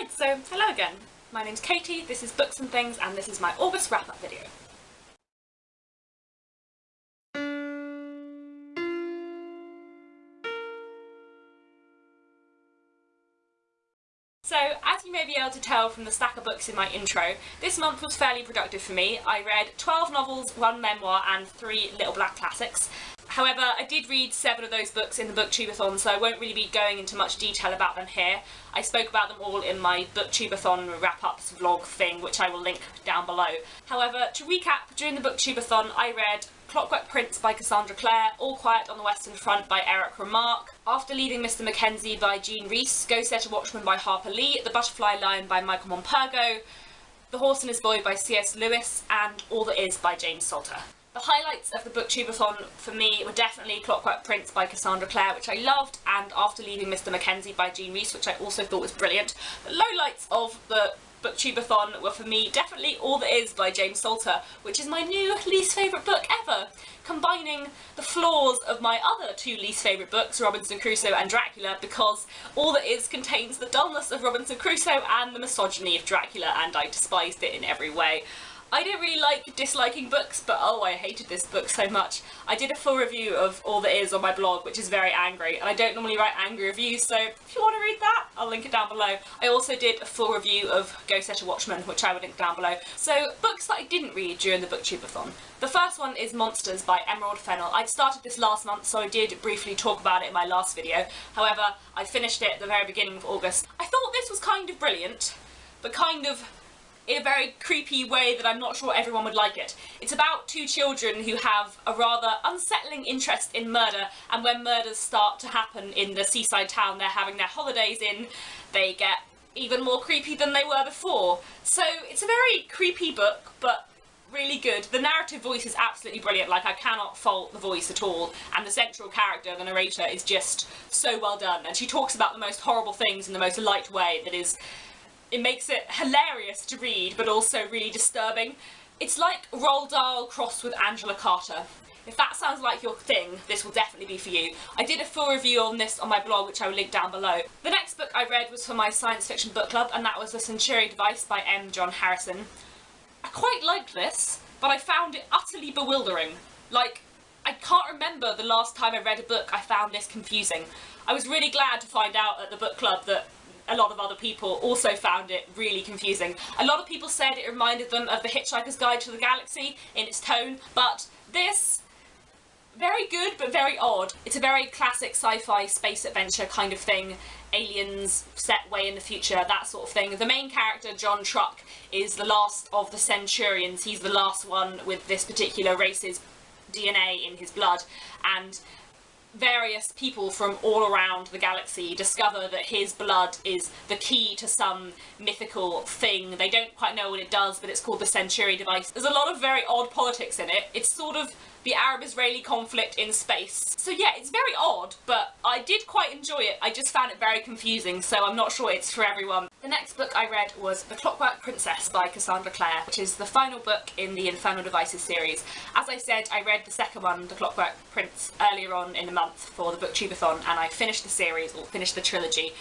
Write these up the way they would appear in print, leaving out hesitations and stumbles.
Right, so hello again. My name's Katie, this is Books and Things, and this is my August wrap-up video. So, as you may be able to tell from the stack of books in my intro, this month was fairly productive for me. I read 12 novels, 1 memoir, and 3 little black classics. However, I did read 7 of those books in the Booktubeathon, so I won't really be going into much detail about them here. I spoke about them all in my Booktubeathon wrap-ups vlog thing, which I will link down below. However, to recap, during the Booktubeathon I read Clockwork Princess by Cassandra Clare, All Quiet on the Western Front by Eric Remarque, After Leaving Mr. Mackenzie by Jean Rhys, Go Set a Watchman by Harper Lee, The Butterfly Lion by Michael Morpurgo, The Horse and His Boy by C.S. Lewis, and All That Is by James Salter. The highlights of the Booktubeathon for me were definitely Clockwork Prince by Cassandra Clare, which I loved, and After Leaving Mr. Mackenzie by Jean Rhys, which I also thought was brilliant. The lowlights of the Booktubeathon were for me definitely All That Is by James Salter, which is my new least favourite book ever, combining the flaws of my other 2 least favourite books, Robinson Crusoe and Dracula, because All That Is contains the dullness of Robinson Crusoe and the misogyny of Dracula, and I despised it in every way. I don't really like disliking books, but oh, I hated this book so much. I did a full review of All That Is on my blog, which is very angry, and I don't normally write angry reviews, so if you want to read that, I'll link it down below. I also did a full review of Go Set a Watchman, which I will link down below. So, books that I didn't read during the Booktubeathon. The first one is Monsters by Emerald Fennell. I'd started this last month, so I did briefly talk about it in my last video. However, I finished it at the very beginning of August. I thought this was kind of brilliant, but kind of in a very creepy way that I'm not sure everyone would like it. It's about 2 children who have a rather unsettling interest in murder, and when murders start to happen in the seaside town they're having their holidays in, they get even more creepy than they were before. So it's a very creepy book, but really good. The narrative voice is absolutely brilliant, like I cannot fault the voice at all, and the central character, the narrator, is just so well done, and she talks about the most horrible things in the most light way that is... It makes it hilarious to read, but also really disturbing. It's like Roald Dahl crossed with Angela Carter. If that sounds like your thing, this will definitely be for you. I did a full review on this on my blog, which I will link down below. The next book I read was for my science fiction book club, and that was The Century Device by M. John Harrison. I quite liked this, but I found it utterly bewildering. Like, I can't remember the last time I read a book I found this confusing. I was really glad to find out at the book club that a lot of other people also found it really confusing. A lot of people said it reminded them of The Hitchhiker's Guide to the Galaxy in its tone, but this, very good but very odd. It's a very classic sci-fi space adventure kind of thing, aliens set way in the future, that sort of thing. The main character, John Truck, is the last of the Centurions. He's the last one with this particular race's DNA in his blood, and various people from all around the galaxy discover that his blood is the key to some mythical thing. They don't quite know what it does, but it's called the Century Device. There's a lot of very odd politics in it. It's sort of the Arab-Israeli conflict in space. So yeah, it's very odd, but I did quite enjoy it. I just found it very confusing, so I'm not sure it's for everyone. The next book I read was The Clockwork Princess by Cassandra Clare, which is the final book in the Infernal Devices series. As I said, I read the second one, The Clockwork Prince, earlier on in the month for the Booktubeathon, and I finished the series, or finished the trilogy,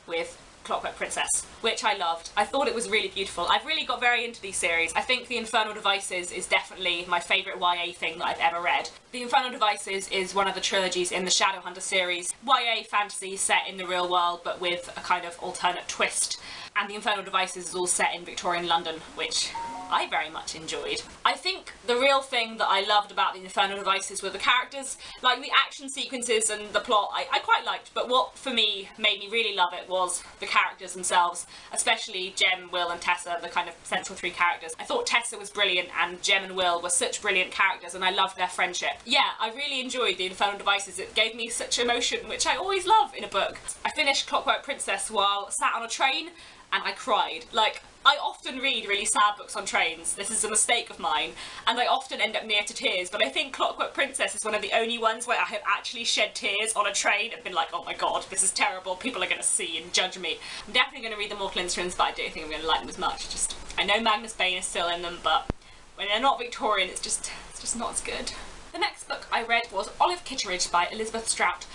with Clockwork Princess, which I loved. I thought it was really beautiful. I've really got very into these series. I think The Infernal Devices is definitely my favourite YA thing that I've ever read. The Infernal Devices is one of the trilogies in the Shadowhunter series. YA fantasy set in the real world, but with a kind of alternate twist. And The Infernal Devices is all set in Victorian London, which I very much enjoyed. I think the real thing that I loved about The Infernal Devices were the characters. Like, the action sequences and the plot I quite liked, but what for me made me really love it was the characters themselves, especially Jem, Will and Tessa, the kind of central 3 characters. I thought Tessa was brilliant, and Jem and Will were such brilliant characters, and I loved their friendship. Yeah, I really enjoyed The Infernal Devices. It gave me such emotion, which I always love in a book. I finished Clockwork Princess while sat on a train, and I cried. Like, I often read really sad books on trains. This is a mistake of mine, and I often end up near to tears, but I think Clockwork Princess is one of the only ones where I have actually shed tears on a train and been like, oh my god, this is terrible, people are going to see and judge me. I'm definitely going to read the Mortal Instruments, but I don't think I'm going to like them as much. Just, I know Magnus Bane is still in them, but when they're not Victorian, it's just not as good. The next book I read was Olive Kitteridge by Elizabeth Strout.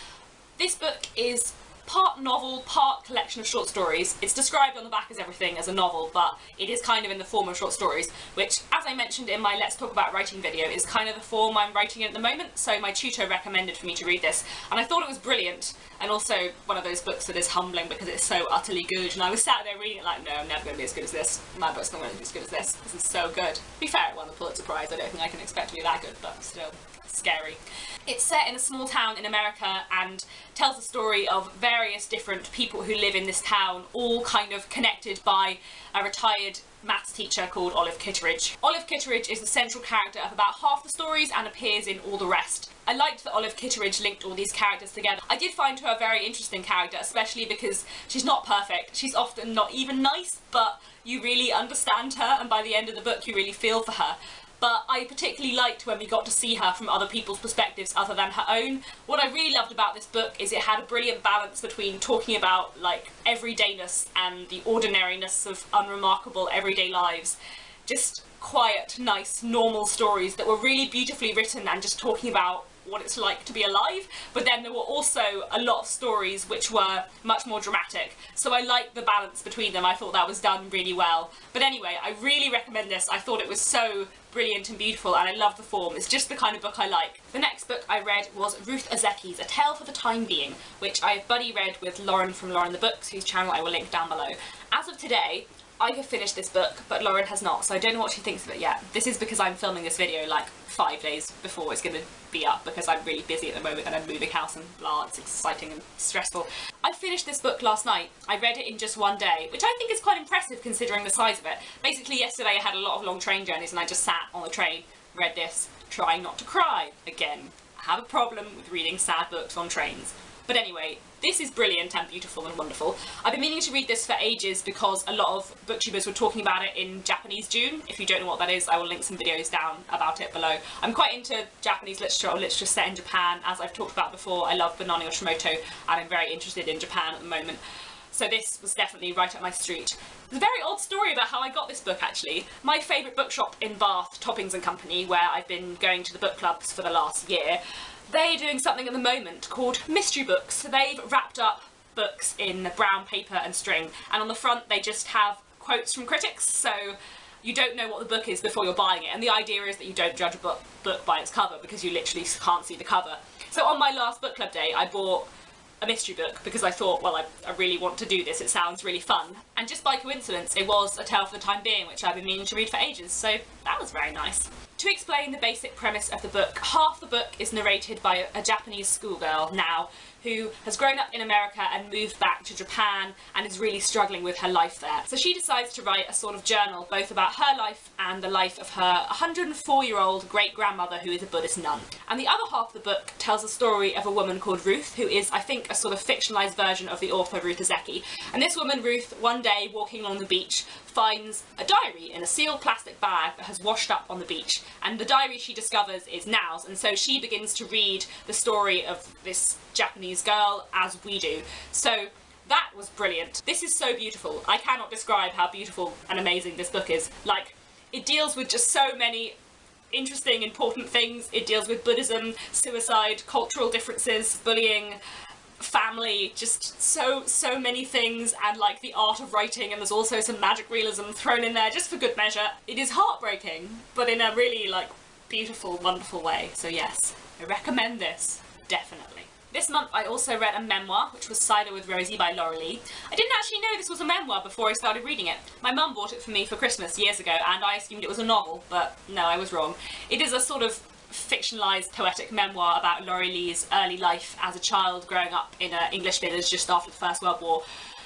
This book is part novel, part collection of short stories. It's described on the back as everything as a novel, but it is kind of in the form of short stories, which, as I mentioned in my Let's Talk About Writing video, is kind of the form I'm writing in at the moment, so my tutor recommended for me to read this, and I thought it was brilliant, and also one of those books that is humbling because it's so utterly good, and I was sat there reading it like, no, I'm never going to be as good as this. My book's not going to be as good as this. This is so good. To be fair, it won the Pulitzer Prize. I don't think I can expect to be that good, but still. Scary. It's set in a small town in America and tells the story of various different people who live in this town, all kind of connected by a retired maths teacher called Olive Kitteridge. Olive Kitteridge is the central character of about half the stories and appears in all the rest. I liked that Olive Kitteridge linked all these characters together. I did find her a very interesting character, especially because she's not perfect. She's often not even nice, but you really understand her, and by the end of the book you really feel for her. But I particularly liked when we got to see her from other people's perspectives other than her own. What I really loved about this book is it had a brilliant balance between talking about like everydayness and the ordinariness of unremarkable everyday lives. Just quiet, nice, normal stories that were really beautifully written and just talking about what it's like to be alive, but then there were also a lot of stories which were much more dramatic, so I liked the balance between them. I thought that was done really well. But anyway, I really recommend this. I thought it was so brilliant and beautiful, and I love the form. It's just the kind of book I like. The next book I read was Ruth Ozeki's A Tale for the Time Being, which I buddy read with Lauren from Lauren the Books, whose channel I will link down below. As of today, I have finished this book, but Lauren has not, so I don't know what she thinks of it yet. This is because I'm filming this video like 5 days before it's going to be up, because I'm really busy at the moment and I'm moving house and blah, it's exciting and stressful. I finished this book last night. I read it in just one day, which I think is quite impressive considering the size of it. Basically yesterday I had a lot of long train journeys and I just sat on the train, read this, trying not to cry. Again, I have a problem with reading sad books on trains. But anyway, this is brilliant and beautiful and wonderful. I've been meaning to read this for ages because a lot of booktubers were talking about it in Japanese June. If you don't know what that is, I will link some videos down about it below. I'm quite into Japanese literature or literature set in Japan. As I've talked about before, I love Banana Yoshimoto and I'm very interested in Japan at the moment. So this was definitely right up my street. There's a very odd story about how I got this book actually. My favourite bookshop in Bath, Toppings and Company, where I've been going to the book clubs for the last year, they're doing something at the moment called mystery books. So they've wrapped up books in brown paper and string, and on the front they just have quotes from critics, so you don't know what the book is before you're buying it, and the idea is that you don't judge a book by its cover because you literally can't see the cover. So on my last book club day I bought a mystery book because I thought, well, I really want to do this, it sounds really fun. And just by coincidence it was A Tale for the Time Being, which I've been meaning to read for ages, so that was very nice. To explain the basic premise of the book, half the book is narrated by a Japanese schoolgirl now who has grown up in America and moved back to Japan and is really struggling with her life there. So she decides to write a sort of journal both about her life and the life of her 104-year-old great-grandmother who is a Buddhist nun. And the other half of the book tells the story of a woman called Ruth, who is, I think, a sort of fictionalised version of the author Ruth Ozeki. And this woman, Ruth, one day walking along the beach, finds a diary in a sealed plastic bag that has washed up on the beach. And the diary she discovers is Nao's, and so she begins to read the story of this Japanese girl as we do. So that was brilliant. This is so beautiful. I cannot describe how beautiful and amazing this book is. Like, it deals with just so many interesting, important things. It deals with Buddhism, suicide, cultural differences, bullying, family, just so many things, and like the art of writing, and there's also some magic realism thrown in there just for good measure. It is heartbreaking, but in a really like beautiful, wonderful way. So yes, I recommend this, definitely. This month I also read a memoir, which was Cider with Rosie by Laura Lee. I didn't actually know this was a memoir before I started reading it. My mum bought it for me for Christmas years ago and I assumed it was a novel, but no, I was wrong. It is a sort of fictionalised poetic memoir about Laura Lee's early life as a child growing up in an English village just after the First World War.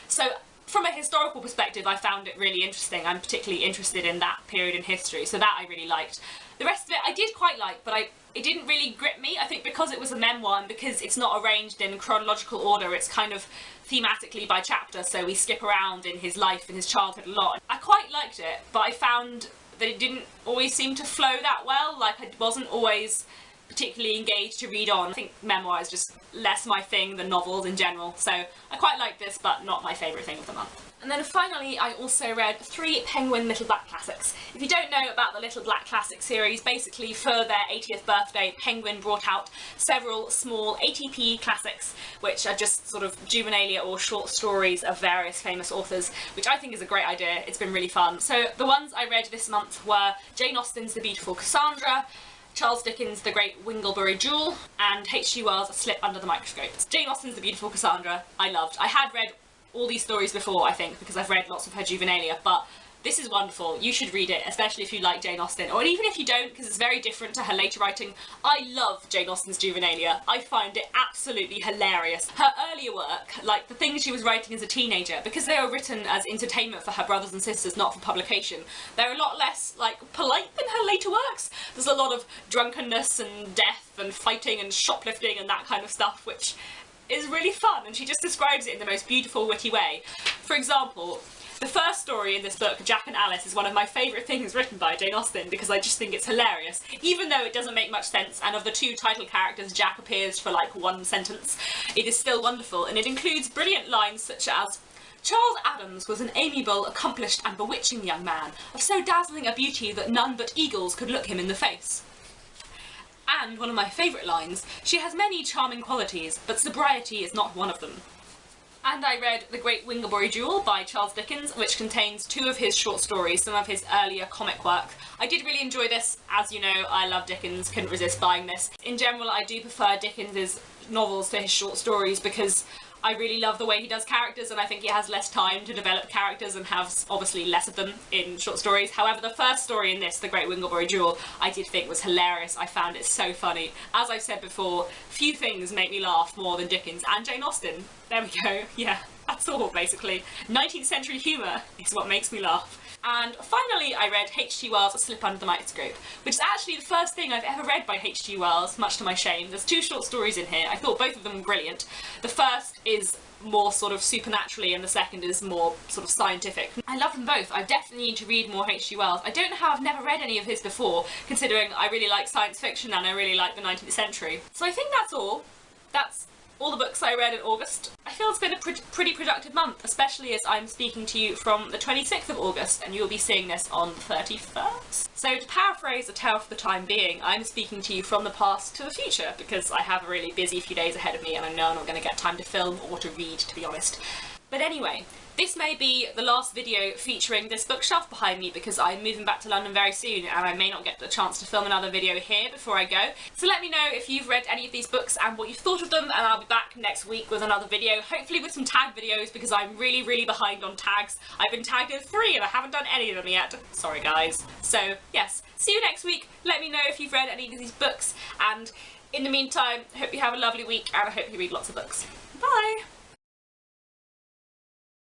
So from a historical perspective I found it really interesting. I'm particularly interested in that period in history, so that I really liked. The rest of it I did quite like, but it didn't really grip me. I think because it was a memoir and because it's not arranged in chronological order, it's kind of thematically by chapter, so we skip around in his life and his childhood a lot. I quite liked it, but I found that it didn't always seem to flow that well. Like, I wasn't always particularly engaged to read on. I think memoir is just less my thing than novels in general, so I quite like this, but not my favourite thing of the month. And then finally, I also read 3 Penguin Little Black Classics. If you don't know about the Little Black Classic series, basically for their 80th birthday, Penguin brought out several small ATP classics, which are just sort of juvenilia or short stories of various famous authors, which I think is a great idea. It's been really fun. So the ones I read this month were Jane Austen's The Beautiful Cassandra, Charles Dickens' The Great Winglebury Duel, and H.G. Wells' A Slip Under the Microscope. Jane Austen's The Beautiful Cassandra, I loved. I had read all these stories before, I think, because I've read lots of her juvenilia, but this is wonderful. You should read it, especially if you like Jane Austen, or even if you don't, because it's very different to her later writing. I love Jane Austen's juvenilia. I find it absolutely hilarious. Her earlier work, like the things she was writing as a teenager, because they were written as entertainment for her brothers and sisters, not for publication, they're a lot less, like, polite than her later works. There's a lot of drunkenness and death and fighting and shoplifting and that kind of stuff, which is really fun, and she just describes it in the most beautiful, witty way. For example, the first story in this book, Jack and Alice, is one of my favourite things written by Jane Austen because I just think it's hilarious. Even though it doesn't make much sense, and of the 2 title characters, Jack appears for like 1 sentence, it is still wonderful, and it includes brilliant lines such as, Charles Adams was an amiable, accomplished and bewitching young man, of so dazzling a beauty that none but eagles could look him in the face. And one of my favourite lines, she has many charming qualities, but sobriety is not one of them. And I read The Great Winglebury Duel by Charles Dickens, which contains 2 of his short stories, some of his earlier comic work. I did really enjoy this. As you know, I love Dickens, couldn't resist buying this. In general, I do prefer Dickens's novels to his short stories because I really love the way he does characters, and I think he has less time to develop characters and has obviously less of them in short stories. However, the first story in this, The Great Winglebury Duel, I did think was hilarious. I found it so funny. As I've said before, few things make me laugh more than Dickens and Jane Austen. There we go. Yeah, that's all basically. 19th century humour is what makes me laugh. And finally, I read H.G. Wells' A Slip Under the Microscope, which is actually the first thing I've ever read by H.G. Wells, much to my shame. There's 2 short stories in here. I thought both of them were brilliant. The first is more sort of supernaturally, and the second is more sort of scientific. I love them both. I definitely need to read more H.G. Wells. I don't know how I've never read any of his before, considering I really like science fiction and I really like the 19th century. So I think that's all. That's all the books I read in August. I feel it's been a pretty productive month, especially as I'm speaking to you from the 26th of August, and you'll be seeing this on the 31st. So to paraphrase A Tale for the Time Being, I'm speaking to you from the past to the future, because I have a really busy few days ahead of me and I know I'm not going to get time to film or to read, to be honest. But anyway, this may be the last video featuring this bookshelf behind me because I'm moving back to London very soon and I may not get the chance to film another video here before I go. So let me know if you've read any of these books and what you've thought of them, and I'll be back next week with another video, hopefully with some tag videos because I'm really behind on tags. I've been tagged in 3 and I haven't done any of them yet. Sorry guys. So yes, see you next week. Let me know if you've read any of these books, and in the meantime, hope you have a lovely week and I hope you read lots of books. Bye!